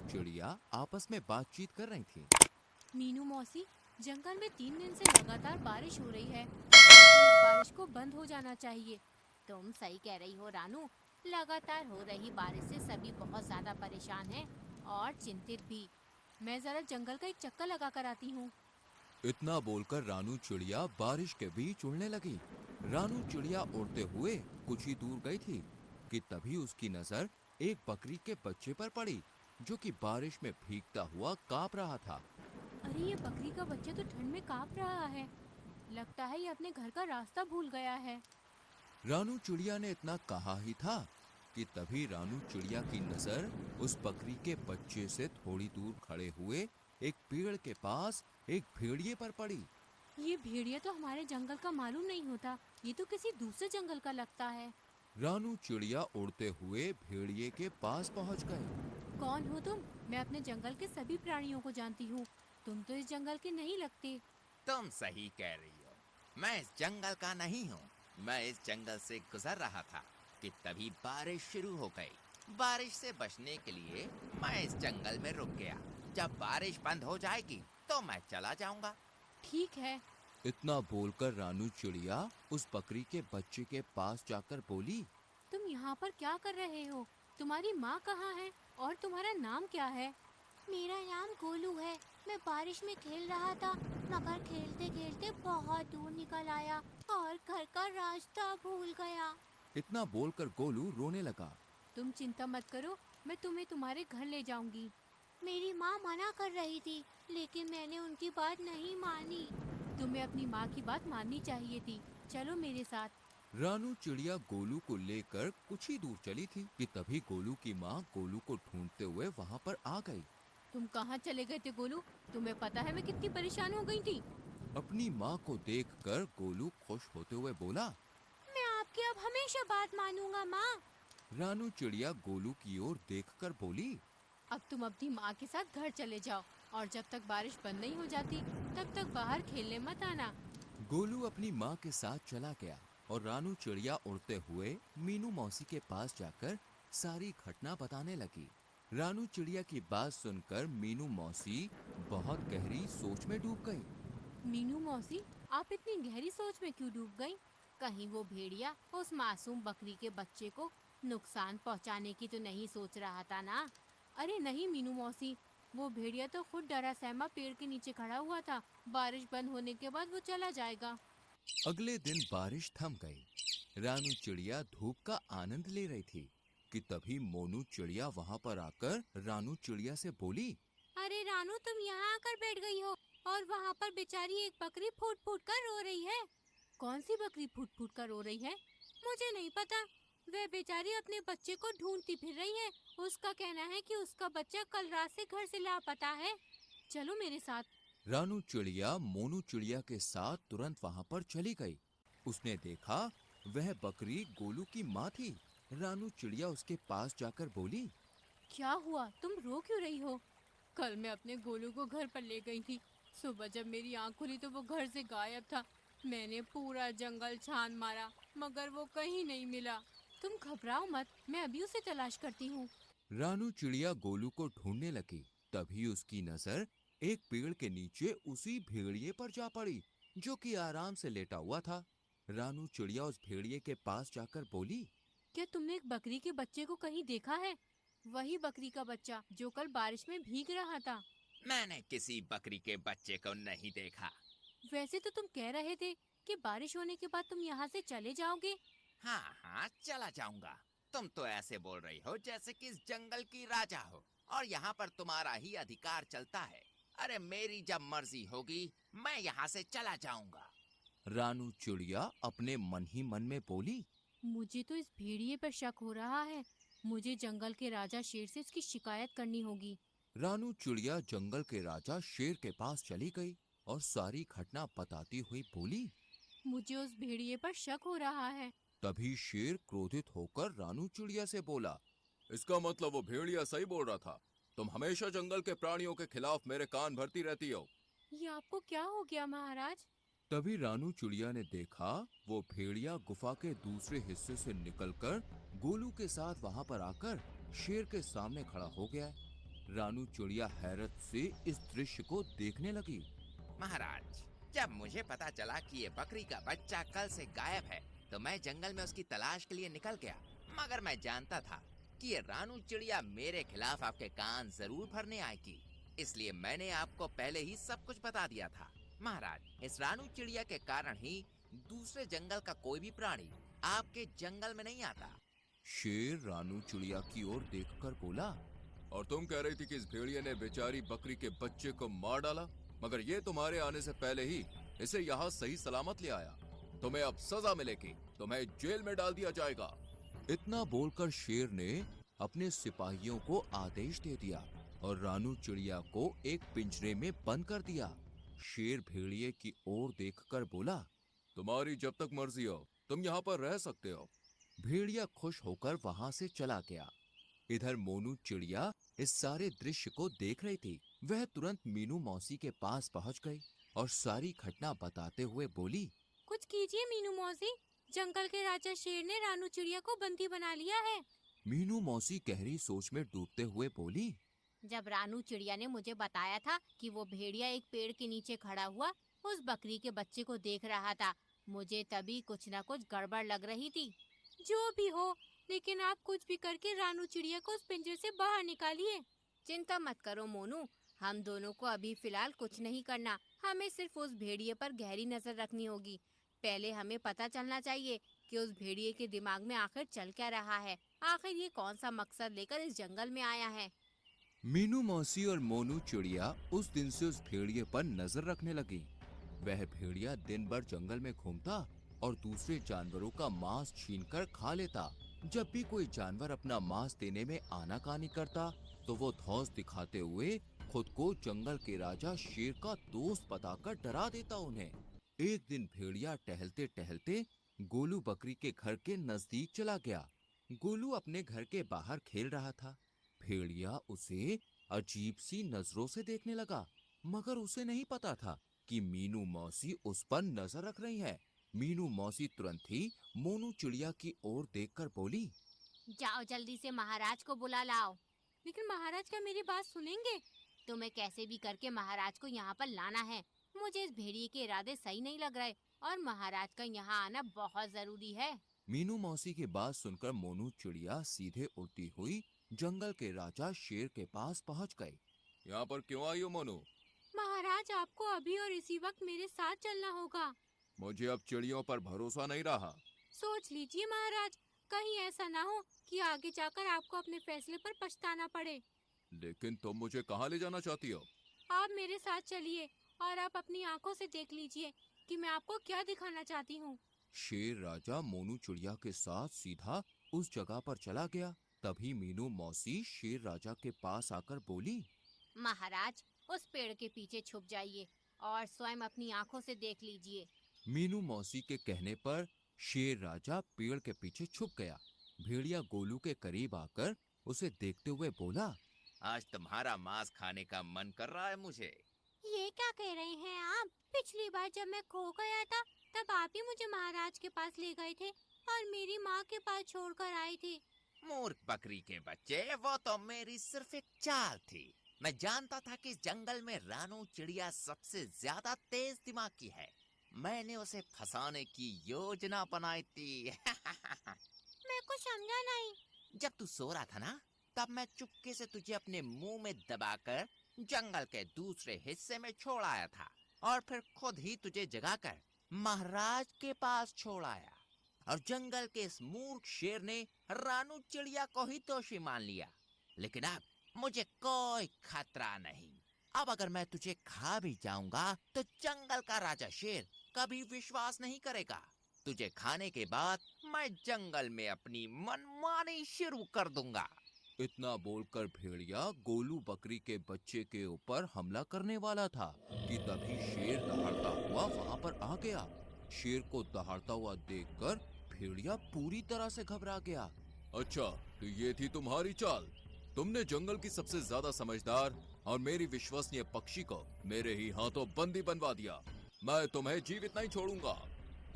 चिड़िया आपस में बातचीत कर रही थीं। मीनू मौसी, जंगल में 3 दिन से लगातार बारिश हो रही है और तो इस बारिश को बंद हो जाना चाहिए। तुम सही कह रही हो रानू। लगातार हो रही बारिश से सभी बहुत ज्यादा परेशान हैं और चिंतित भी। मैं जरा जंगल का एक चक्कर लगा कर आती हूँ। इतना बोलकर रानू चिड़िया बारिश के बीच उड़ने लगी। रानू चिड़िया उड़ते हुए कुछ ही दूर गई थी कि तभी उसकी नजर एक बकरी के बच्चे पर पड़ी, जो कि बारिश में भीगता हुआ कांप रहा था। अरे ये बकरी का बच्चा तो ठंड में कांप रहा है। लगता है ये अपने घर का रास्ता भूल गया है। रानू चिड़िया ने इतना कहा ही था कि तभी रानू चिड़िया की नजर उस बकरी के बच्चे से थोड़ी दूर खड़े हुए एक पेड़ के पास एक भेड़िए पर पड़ी। ये भेड़िया तो हमारे जंगल का मालूम नहीं होता। ये तो किसी दूसरे जंगल का लगता है। रानू चिड़िया उड़ते हुए भेड़िए के पास पहुंच गई। कौन हो तुम? मैं अपने जंगल के सभी प्राणियों को जानती हूँ। तुम तो इस जंगल के नहीं लगते। तुम सही कह रही हो। मैं इस जंगल का नहीं हूँ। मैं इस जंगल से गुजर रहा था कि तभी बारिश शुरू हो गई। बारिश से बचने के लिए मैं इस जंगल में रुक गया। जब बारिश बंद हो जाएगी तो मैं चला जाऊंगा। ठीक है। इतना बोलकर रानू चिड़िया उस बकरी के बच्चे के पास जाकर बोली। तुम यहाँ पर क्या कर रहे हो? तुम्हारी माँ कहाँ है और तुम्हारा नाम क्या है? मेरा नाम गोलू है। मैं बारिश में खेल रहा था, मगर खेलते खेलते बहुत दूर निकल आया और घर का रास्ता भूल गया। इतना बोलकर गोलू रोने लगा। तुम चिंता मत करो, मैं तुम्हें तुम्हारे घर ले जाऊंगी। मेरी माँ मना कर रही थी, लेकिन मैंने उनकी बात नहीं मानी। तुम्हें अपनी माँ की बात माननी चाहिए थी। चलो मेरे साथ। रानू चिड़िया गोलू को लेकर कुछ ही दूर चली थी कि तभी गोलू की माँ गोलू को ढूंढते हुए वहां पर आ गई। तुम कहाँ चले गए थे गोलू? तुम्हें पता है मैं कितनी परेशान हो गई थी। अपनी माँ को देखकर गोलू खुश होते हुए बोला। मैं आपकी अब हमेशा बात मानूंगा माँ। रानू चिड़िया गोलू की ओर देखकर बोली। अब तुम अपनी माँ के साथ घर चले जाओ और जब तक बारिश बंद नहीं हो जाती तब तक बाहर खेलने मत आना। गोलू अपनी माँ के साथ चला गया और रानू चिड़िया उड़ते हुए मीनू मौसी के पास जाकर सारी घटना बताने लगी। रानू चिड़िया की बात सुनकर मीनू मौसी बहुत गहरी सोच में डूब गई। मीनू मौसी, आप इतनी गहरी सोच में क्यों डूब गईं? कहीं वो भेड़िया उस मासूम बकरी के बच्चे को नुकसान पहुंचाने की तो नहीं सोच रहा था ना? अरे नहीं मीनू मौसी, वो भेड़िया तो खुद डरा सहमा पेड़ के नीचे खड़ा हुआ था। बारिश बंद होने के बाद वो चला जाएगा। अगले दिन बारिश थम गई। रानू चिड़िया धूप का आनंद ले रही थी कि तभी मोनू चिड़िया वहां पर आकर रानू चिड़िया से बोली। अरे रानू, तुम यहाँ आकर बैठ गई हो और वहाँ पर बेचारी एक बकरी फूट फूट कर रो रही है। कौन सी बकरी फूट फूट कर रो रही है? मुझे नहीं पता। वह बेचारी अपने बच्चे को ढूंढती फिर रही है। उसका कहना है कि उसका बच्चा कल रात से घर से लापता है। चलो मेरे साथ। रानू चिड़िया मोनू चिड़िया के साथ तुरंत वहां पर चली गई। उसने देखा वह बकरी गोलू की माँ थी। रानू चिड़िया उसके पास जाकर बोली। क्या हुआ? तुम रो क्यों रही हो? कल मैं अपने गोलू को घर पर ले गई थी। सुबह जब मेरी आँख खुली तो वो घर से गायब था। मैंने पूरा जंगल छान मारा, मगर वो कहीं नहीं मिला। तुम घबराओ मत, मैं अभी उसे तलाश करती हूँ। रानू चिड़िया गोलू को ढूंढने लगी। तभी उसकी नजर एक पेड़ के नीचे उसी भेड़िए पर जा पड़ी, जो कि आराम से लेटा हुआ था। रानू चिड़िया उस भेड़िए के पास जाकर बोली। क्या तुमने एक बकरी के बच्चे को कहीं देखा है? वही बकरी का बच्चा जो कल बारिश में भीग रहा था। मैंने किसी बकरी के बच्चे को नहीं देखा। वैसे तो तुम कह रहे थे कि बारिश होने के बाद तुम यहाँ से चले जाओगे। हाँ हाँ, चला जाऊंगा। तुम तो ऐसे बोल रही हो जैसे कि इस जंगल की राजा हो और यहाँ पर तुम्हारा ही अधिकार चलता है। अरे मेरी जब मर्जी होगी मैं यहाँ से चला जाऊंगा। रानू चिड़िया अपने मन ही मन में बोली। मुझे तो इस भेड़िए पर शक हो रहा है। मुझे जंगल के राजा शेर से इसकी शिकायत करनी होगी। रानू चिड़िया जंगल के राजा शेर के पास चली गई और सारी घटना बताती हुई बोली। मुझे उस भेड़िए पर शक हो रहा है। तभी शेर क्रोधित होकर रानू चिड़िया से बोला। इसका मतलब वो भेड़िया सही बोल रहा था। तुम हमेशा जंगल के प्राणियों के खिलाफ मेरे कान भरती रहती हो। ये आपको क्या हो गया महाराज? तभी रानू चिड़िया ने देखा वो भेड़िया गुफा के दूसरे हिस्से से निकलकर गोलू के साथ वहां पर आकर शेर के सामने खड़ा हो गया है। रानू चिड़िया हैरत से इस दृश्य को देखने लगी। महाराज, जब मुझे पता चला कि ये बकरी का बच्चा कल से गायब है, तो मैं जंगल में उसकी तलाश के लिए निकल गया। मगर मैं जानता था कि ये रानू चिड़िया मेरे खिलाफ आपके कान जरूर भरने आएगी, इसलिए मैंने आपको पहले ही सब कुछ बता दिया था। महाराज, इस रानू चिड़िया के कारण ही दूसरे जंगल का कोई भी प्राणी आपके जंगल में नहीं आता। शेर रानू चिड़िया की ओर देखकर बोला, और तुम कह रही थी कि इस भेड़िए ने बेचारी बकरी के बच्चे को मार डाला, मगर ये तुम्हारे आने से पहले ही इसे यहाँ सही सलामत ले आया। तुम्हें अब सजा मिलेगी, तुम्हें जेल में डाल दिया जाएगा। इतना बोलकर शेर ने अपने सिपाहियों को आदेश दे दिया और रानू चिड़िया को एक पिंजरे में बंद कर दिया। शेर भेड़िए की ओर देखकर बोला, तुम्हारी जब तक मर्जी हो तुम यहाँ पर रह सकते हो। भेड़िया खुश होकर वहाँ से चला गया। इधर मोनू चिड़िया इस सारे दृश्य को देख रही थी। वह तुरंत मीनू मौसी के पास पहुँच गई और सारी घटना बताते हुए बोली, कुछ कीजिए मीनू मौसी, जंगल के राजा शेर ने रानू चिड़िया को बंदी बना लिया है। मीनू मौसी गहरी सोच में डूबते हुए बोली, जब रानू चिड़िया ने मुझे बताया था कि वो भेड़िया एक पेड़ के नीचे खड़ा हुआ उस बकरी के बच्चे को देख रहा था, मुझे तभी कुछ न कुछ गड़बड़ लग रही थी। जो भी हो, लेकिन आप कुछ भी करके रानू चिड़िया को उस पिंजरे से बाहर निकालिए। चिंता मत करो मोनू, हम दोनों को अभी फिलहाल कुछ नहीं करना। हमें सिर्फ उस भेड़िए पर गहरी नजर रखनी होगी। पहले हमें पता चलना चाहिए कि उस भेड़िए के दिमाग में आखिर चल क्या रहा है, आखिर ये कौन सा मकसद लेकर इस जंगल में आया है। मीनू मौसी और मोनू चिड़िया उस दिन से उस भेड़िए पर नजर रखने लगी। वह भेड़िया दिन भर जंगल में घूमता और दूसरे जानवरों का मांस छीनकर खा लेता। जब भी कोई जानवर अपना मांस देने में आनाकानी करता तो वो धौंस दिखाते हुए खुद को जंगल के राजा शेर का दोस्त बताकर डरा देता उन्हें। एक दिन भेड़िया टहलते टहलते गोलू बकरी के घर के नजदीक चला गया। गोलू अपने घर के बाहर खेल रहा था। भेड़िया उसे अजीब सी नजरों से देखने लगा, मगर उसे नहीं पता था कि मीनू मौसी उस पर नजर रख रही है। मीनू मौसी तुरंत ही मोनू चिड़िया की ओर देखकर बोली, जाओ जल्दी से महाराज को बुला लाओ। लेकिन महाराज क्या मेरी बात सुनेंगे? तुम्हें कैसे भी करके महाराज को यहाँ पर लाना है। मुझे इस भेड़िए के इरादे सही नहीं लग रहे और महाराज का यहाँ आना बहुत जरूरी है। मीनू मौसी की बात सुनकर मोनू चिड़िया सीधे उड़ती हुई जंगल के राजा शेर के पास पहुँच गई। यहाँ पर क्यों आई हो मोनू? महाराज, आपको अभी और इसी वक्त मेरे साथ चलना होगा। मुझे अब चिड़ियों पर भरोसा नहीं रहा। सोच लीजिए महाराज, कहीं ऐसा ना हो कि आगे जाकर आपको अपने फैसले पर पछताना पड़े। लेकिन तुम मुझे कहाँ ले जाना चाहती हो? आप मेरे साथ चलिए और आप अपनी आंखों से देख लीजिए कि मैं आपको क्या दिखाना चाहती हूँ। शेर राजा मोनू चिड़िया के साथ सीधा उस जगह पर चला गया। तभी मीनू मौसी शेर राजा के पास आकर बोली, महाराज, उस पेड़ के पीछे छुप जाइए और स्वयं अपनी आंखों से देख लीजिए। मीनू मौसी के कहने पर शेर राजा पेड़ के पीछे छुप गया। भेड़िया गोलू के करीब आकर उसे देखते हुए बोला, आज तुम्हारा मांस खाने का मन कर रहा है मुझे। ये क्या कह रहे हैं आप? पिछली बार जब मैं खो गया था तब आप ही मुझे महाराज के पास ले गए थे और मेरी माँ के पास छोड़कर आए थे। मूर्ख बकरी के बच्चे, वो तो मेरी सिर्फ एक चाल थी। मैं जानता था कि इस जंगल में रानू चिड़िया सबसे ज्यादा तेज दिमाग की है। मैंने उसे फंसाने की योजना बनाई थी। मैं कुछ समझा नहीं। जब तू सो रहा था ना, तब मैं चुपके से तुझे अपने मुंह में दबाकर जंगल के दूसरे हिस्से में छोड़ आया था और फिर खुद ही तुझे जगाकर महाराज के पास छोड़ आया। और जंगल के इस मूर्ख शेर ने रानू चिड़िया को ही दोषी मान लिया। लेकिन अब मुझे कोई खतरा नहीं। अब अगर मैं तुझे खा भी जाऊंगा तो जंगल का राजा शेर कभी विश्वास नहीं करेगा। तुझे खाने के बाद मैं जंगल में अपनी मनमानी शुरू कर दूंगा। इतना बोलकर भेड़िया गोलू बकरी के बच्चे के ऊपर हमला करने वाला था कि तभी शेर दहाड़ता हुआ वहाँ पर आ गया। शेर को दहाड़ता हुआ देखकर भेड़िया पूरी तरह से घबरा गया। अच्छा, तो ये थी तुम्हारी चाल? तुमने जंगल की सबसे ज्यादा समझदार और मेरी विश्वसनीय पक्षी को मेरे ही हाथों बंदी बनवा दिया। मैं तुम्हें जीवित नहीं छोड़ूंगा।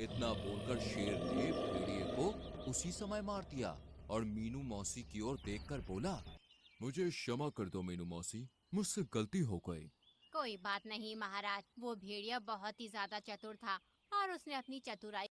इतना बोलकर शेर ने भेड़िए को उसी समय मार दिया और मीनू मौसी की ओर देखकर बोला, मुझे क्षमा कर दो मीनू मौसी, मुझसे गलती हो गई। कोई बात नहीं महाराज, वो भेड़िया बहुत ही ज्यादा चतुर था और उसने अपनी चतुराई